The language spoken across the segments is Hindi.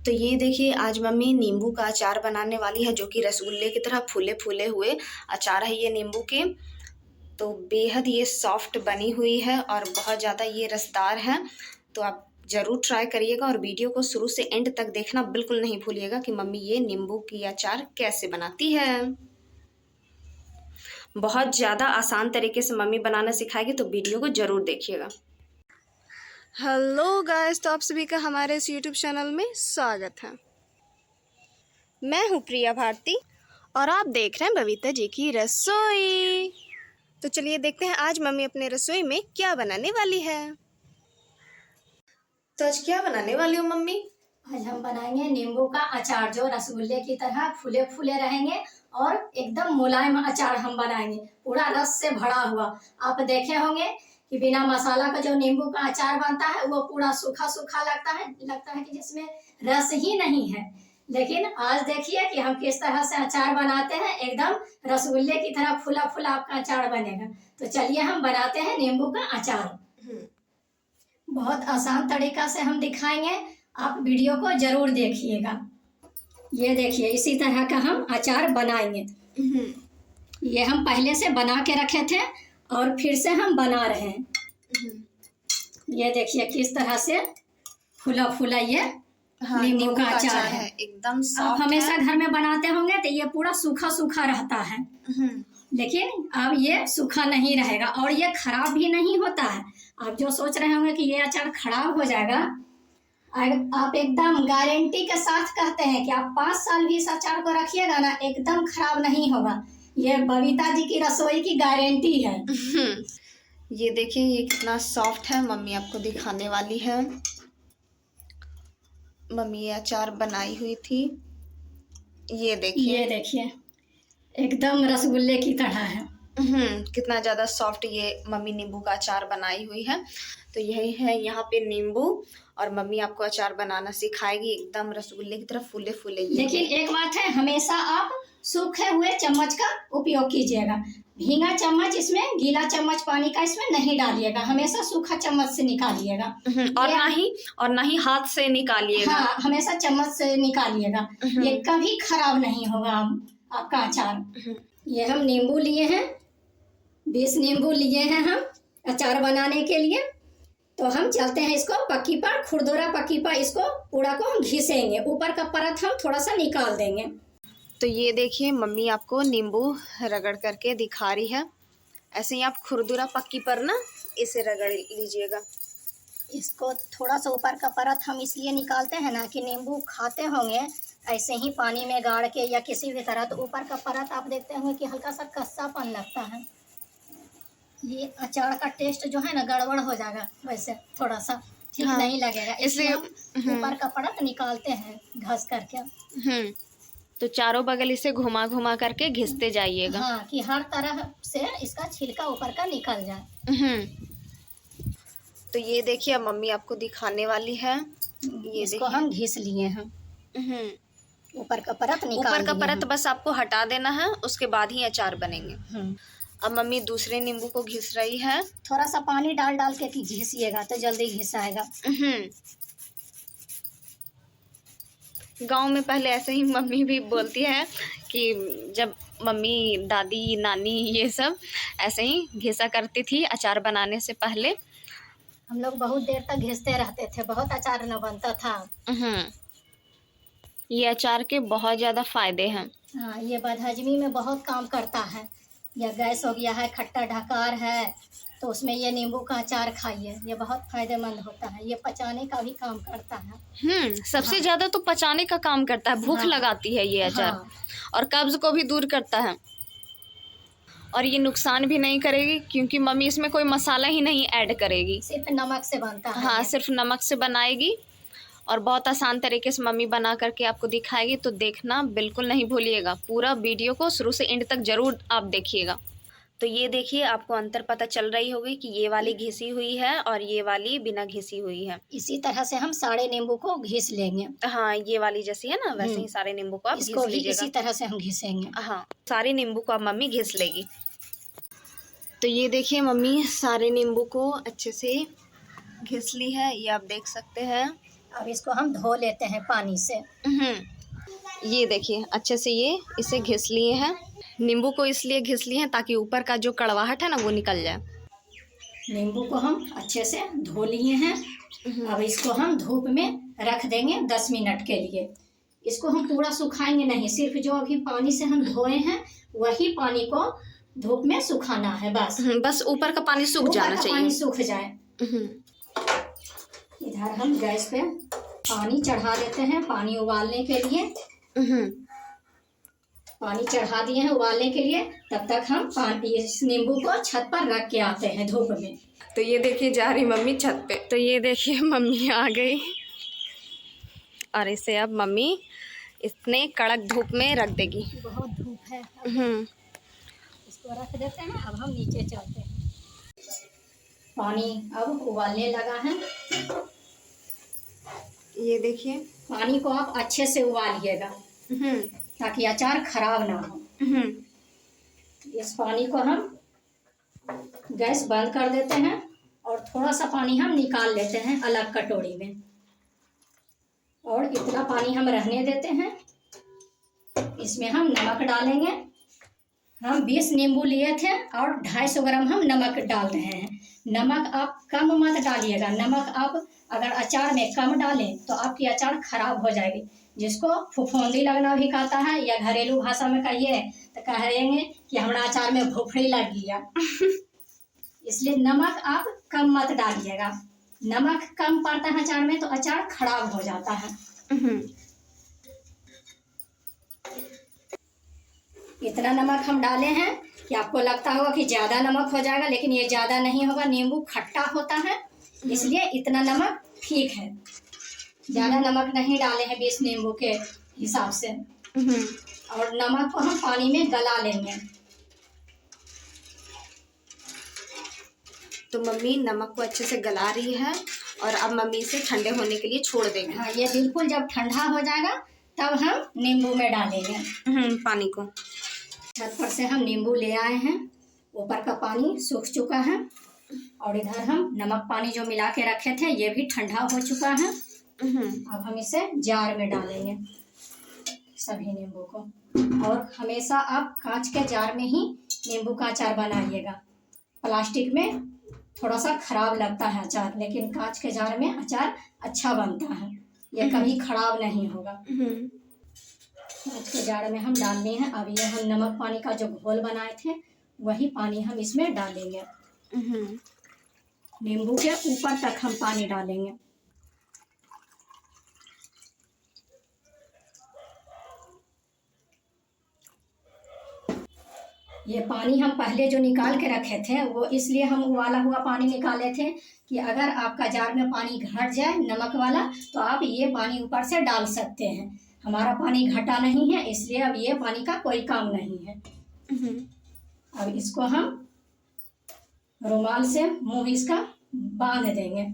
तो ये देखिए आज मम्मी नींबू का अचार बनाने वाली है, जो कि रसगुल्ले की तरह फूले फूले हुए अचार है ये नींबू के। तो बेहद ये सॉफ्ट बनी हुई है और बहुत ज़्यादा ये रसदार है। तो आप ज़रूर ट्राई करिएगा और वीडियो को शुरू से एंड तक देखना बिल्कुल नहीं भूलिएगा कि मम्मी ये नींबू की अचार कैसे बनाती है। बहुत ज़्यादा आसान तरीके से मम्मी बनाना सिखाएगी, तो वीडियो को ज़रूर देखिएगा। हेलो गाइस, तो आप सभी का हमारे इस यूट्यूब चैनल में स्वागत है। मैं हूँ प्रिया भारती और आप देख रहे हैं बबीता जी की रसोई। तो चलिए देखते हैं आज मम्मी अपने रसोई में क्या बनाने वाली है। तो आज क्या बनाने वाली हो मम्मी? आज हम बनाएंगे नींबू का अचार, जो रसगुल्ले की तरह फूले फूले रहेंगे और एकदम मुलायम अचार हम बनाएंगे, पूरा रस से भरा हुआ। आप देखे होंगे कि बिना मसाला का जो नींबू का अचार बनता है वो पूरा सूखा सूखा लगता है कि जिसमें रस ही नहीं है। लेकिन आज देखिए कि हम किस तरह से अचार बनाते हैं, एकदम रसगुल्ले की तरह फूला फूला आपका अचार बनेगा। तो चलिए हम बनाते हैं नींबू का अचार। बहुत आसान तरीका से हम दिखाएंगे, आप वीडियो को जरूर देखिएगा। ये देखिए इसी तरह का हम अचार बनाएंगे। ये हम पहले से बना के रखे थे और फिर से हम बना रहे हैं। ये देखिए किस तरह से फूला फूला ये नींबू का अचार है, एकदम आप हमेशा घर में बनाते होंगे तो ये पूरा सूखा सूखा रहता है, लेकिन अब ये सूखा नहीं रहेगा और ये खराब भी नहीं होता है। आप जो सोच रहे होंगे कि ये अचार खराब हो जाएगा, आप एकदम गारंटी के साथ कहते हैं कि आप 5 साल भी इस अचार को रखिएगा ना, एकदम खराब नहीं होगा। ये बबीता जी की रसोई की गारंटी है। ये देखिए ये कितना सॉफ्ट है, मम्मी आपको दिखाने वाली है। मम्मी ये अचार बनाई हुई थी, ये देखिए एकदम रसगुल्ले की तरह है। कितना ज़्यादा सॉफ्ट ये मम्मी नींबू का अचार बनाई हुई है। तो यही है यहाँ पे नींबू, और मम्मी आपको अचार बनाना सिखाएगी एकदम रसगुल्ले की तरह फूले फूले। लेकिन एक बात है, हमेशा आप सूखे हुए चम्मच का उपयोग कीजिएगा। भींगा चम्मच इसमें, गीला चम्मच पानी का इसमें नहीं डालिएगा, हमेशा सूखा चम्मच से निकालिएगा। और ना ही हाथ से निकालिएगा। हाँ, हमेशा चम्मच से निकालिएगा, ये कभी खराब नहीं होगा आपका अचार। ये हम नींबू लिए हैं, 20 नींबू लिए हैं हम अचार बनाने के लिए। तो हम चलते हैं इसको पक्की पर, खुरदुरा पक्की पर इसको पूरा को हम घिसेंगे, ऊपर का परत हम थोड़ा सा निकाल देंगे। तो ये देखिए मम्मी आपको नींबू रगड़ करके दिखा रही है। ऐसे ही आप खुरदुरा पक्की पर ना इसे रगड़ लीजिएगा। इसको थोड़ा सा ऊपर का परत हम इसलिए निकालते हैं ना कि नींबू खाते होंगे ऐसे ही पानी में गाड़ के या किसी भी तरह, तो ऊपर का परत आप देखते होंगे कि हल्का सा कस्सापन लगता है। ये अचार का टेस्ट जो है ना गड़बड़ हो जाएगा, वैसे थोड़ा सा ठीक नहीं लगेगा, इसलिए ऊपर का परत निकालते हैं घस करके। तो चारों बगल इसे घुमा घुमा करके घिसते जाइएगा। हाँ, कि हर तरह से इसका छिलका ऊपर का निकल जाए। तो ये देखिए अब मम्मी आपको दिखाने वाली है। ये इसको हम घिस लिए हैं, ऊपर का परत बस आपको हटा देना है, उसके बाद ही अचार बनेंगे। अब मम्मी दूसरे नींबू को घिस रही है। थोड़ा सा पानी डाल डाल के घिसिएगा तो जल्दी घिसाएगा। गांव में पहले ऐसे ही मम्मी भी बोलती है कि जब मम्मी दादी नानी ये सब ऐसे ही घिसा करती थी अचार बनाने से पहले। हम लोग बहुत देर तक घिसते रहते थे, बहुत अचार न बनता था। ये अचार के बहुत ज़्यादा फायदे हैं। हाँ, ये बदहजमी में बहुत काम करता है। या गैस हो गया है, खट्टा ढकार है, तो उसमें ये नींबू का अचार खाइए, ये बहुत फायदेमंद होता है। ये पचाने का भी काम करता है। सबसे ज़्यादा तो पचाने का काम करता है, भूख लगाती है ये अचार। और कब्ज को भी दूर करता है, और ये नुकसान भी नहीं करेगी क्योंकि मम्मी इसमें कोई मसाला ही नहीं ऐड करेगी, सिर्फ नमक से बनता है। हाँ, सिर्फ नमक से बनाएगी और बहुत आसान तरीके से मम्मी बना करके आपको दिखाएगी। तो देखना बिल्कुल नहीं भूलिएगा, पूरा वीडियो को शुरू से एंड तक जरूर आप देखिएगा। तो ये देखिए आपको अंतर पता चल रही होगी कि ये वाली घिसी हुई है और ये वाली बिना घिसी हुई है। इसी तरह से हम सारे नींबू को घिस लेंगे। हाँ, ये वाली जैसी है ना वैसे ही सारे नींबू को आप घिस लीजिएगा। इसी तरह से हम घिसेंगे। हाँ, सारे नींबू को आप मम्मी घिस लेगी। तो ये देखिए मम्मी सारे नींबू को अच्छे से घिस ली है, ये आप देख सकते हैं। अब इसको हम धो लेते हैं पानी से। ये देखिए अच्छे से ये इसे घिस लिए हैं। नींबू को इसलिए घिस लिए हैं ताकि ऊपर का जो कड़वाहट है ना वो निकल जाए। नींबू को हम अच्छे से धो लिए हैं। अब इसको हम धूप में रख देंगे 10 मिनट के लिए। इसको हम पूरा सुखाएंगे नहीं, सिर्फ जो अभी पानी से हम धोए हैं वही पानी को धूप में सुखाना है बस। बस ऊपर का पानी सूख जाना चाहिए, पानी सूख जाए। इधर हम गैस पे पानी चढ़ा देते हैं पानी उबालने के लिए। पानी चढ़ा दिए हैं उबालने के लिए। तब तक हम इस नींबू को छत पर रख के आते हैं धूप में। तो ये देखिए जा रही मम्मी छत पे। तो ये देखिए मम्मी आ गई और इसे अब मम्मी इतने कड़क धूप में रख देगी। बहुत धूप है। इसको रख देते हैं। अब हम नीचे चलते हैं। पानी अब उबालने लगा है। ये देखिए पानी को आप अच्छे से उबालिएगा ताकि अचार खराब ना हो। इस पानी को हम गैस बंद कर देते हैं और थोड़ा सा पानी हम निकाल लेते हैं अलग कटोरी में। और इतना पानी हम रहने देते हैं। इसमें हम नमक डालेंगे। हम 20 नींबू लिए थे और 250 ग्राम हम नमक डाल रहे हैं। नमक आप कम मत डालिएगा। नमक आप अगर अचार में कम डालें तो आपकी अचार खराब हो जाएगी। जिसको फफूंदी लगना भी कहता है या घरेलू भाषा में कहिए तो कहेंगे कि हमारा अचार में भोफड़ी लग गया। इसलिए नमक आप कम मत डालिएगा। नमक कम पड़ता है अचार में तो अचार खराब हो जाता है। इतना नमक हम डाले हैं कि आपको लगता होगा कि ज़्यादा नमक हो जाएगा, लेकिन ये ज़्यादा नहीं होगा। नींबू खट्टा होता है इसलिए इतना नमक ठीक है। ज़्यादा नमक नहीं डाले हैं 20 नींबू के हिसाब से। और नमक को हम पानी में गला लेंगे। तो मम्मी नमक को अच्छे से गला रही है और अब मम्मी इसे ठंडे होने के लिए छोड़ देंगे। हाँ, ये बिल्कुल जब ठंडा हो जाएगा तब हम नींबू में डालेंगे पानी को। छत पर से हम नींबू ले आए हैं। ऊपर का पानी सूख चुका है और इधर हम नमक पानी जो मिला के रखे थे ये भी ठंडा हो चुका है। अब हम इसे जार में डालेंगे सभी नींबू को। और हमेशा आप कांच के जार में ही नींबू का अचार बनाइएगा। प्लास्टिक में थोड़ा सा खराब लगता है अचार, लेकिन कांच के जार में अचार अच्छा बनता है। ये कभी खराब नहीं होगा। कांच के जार में हम डालने हैं। अब ये हम नमक पानी का जो घोल बनाए थे वही पानी हम इसमें डालेंगे। नींबू के ऊपर तक हम पानी डालेंगे। ये पानी हम पहले जो निकाल के रखे थे वो इसलिए हम उबाला हुआ पानी निकाले थे कि अगर आपका जार में पानी घट जाए नमक वाला तो आप ये पानी ऊपर से डाल सकते हैं। हमारा पानी घटा नहीं है इसलिए अब ये पानी का कोई काम नहीं है। अब इसको हम रुमाल से मुंह इसका बांध देंगे।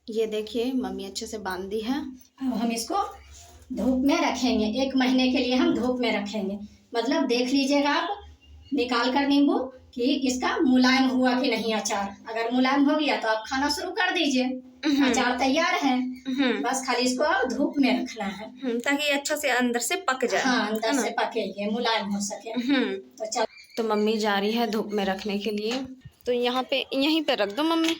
ये देखिए मम्मी अच्छे से बांध दी है। अब हम इसको धूप में रखेंगे। 1 महीने के लिए हम धूप में रखेंगे। मतलब देख लीजिएगा आप निकाल कर नींबू कि इसका मुलायम हुआ कि नहीं अचार। अगर मुलायम हो गया तो आप खाना शुरू कर दीजिए। अचार तैयार है। बस खाली इसको आप धूप में रखना है ताकि अच्छा से अंदर से पक जाए। हाँ, अंदर से पके, ये मुलायम हो सके। तो मम्मी जा रही है धूप में रखने के लिए। तो यहाँ पे यहीं पे रख दो मम्मी।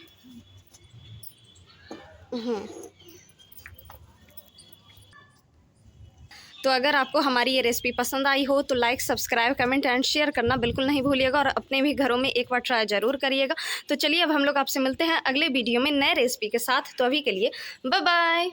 तो अगर आपको हमारी ये रेसिपी पसंद आई हो तो like, subscribe, comment and share करना बिल्कुल नहीं भूलिएगा और अपने भी घरों में एक बार ट्राई ज़रूर करिएगा। तो चलिए अब हम लोग आपसे मिलते हैं अगले वीडियो में नए रेसिपी के साथ। तो अभी के लिए बाय बाय।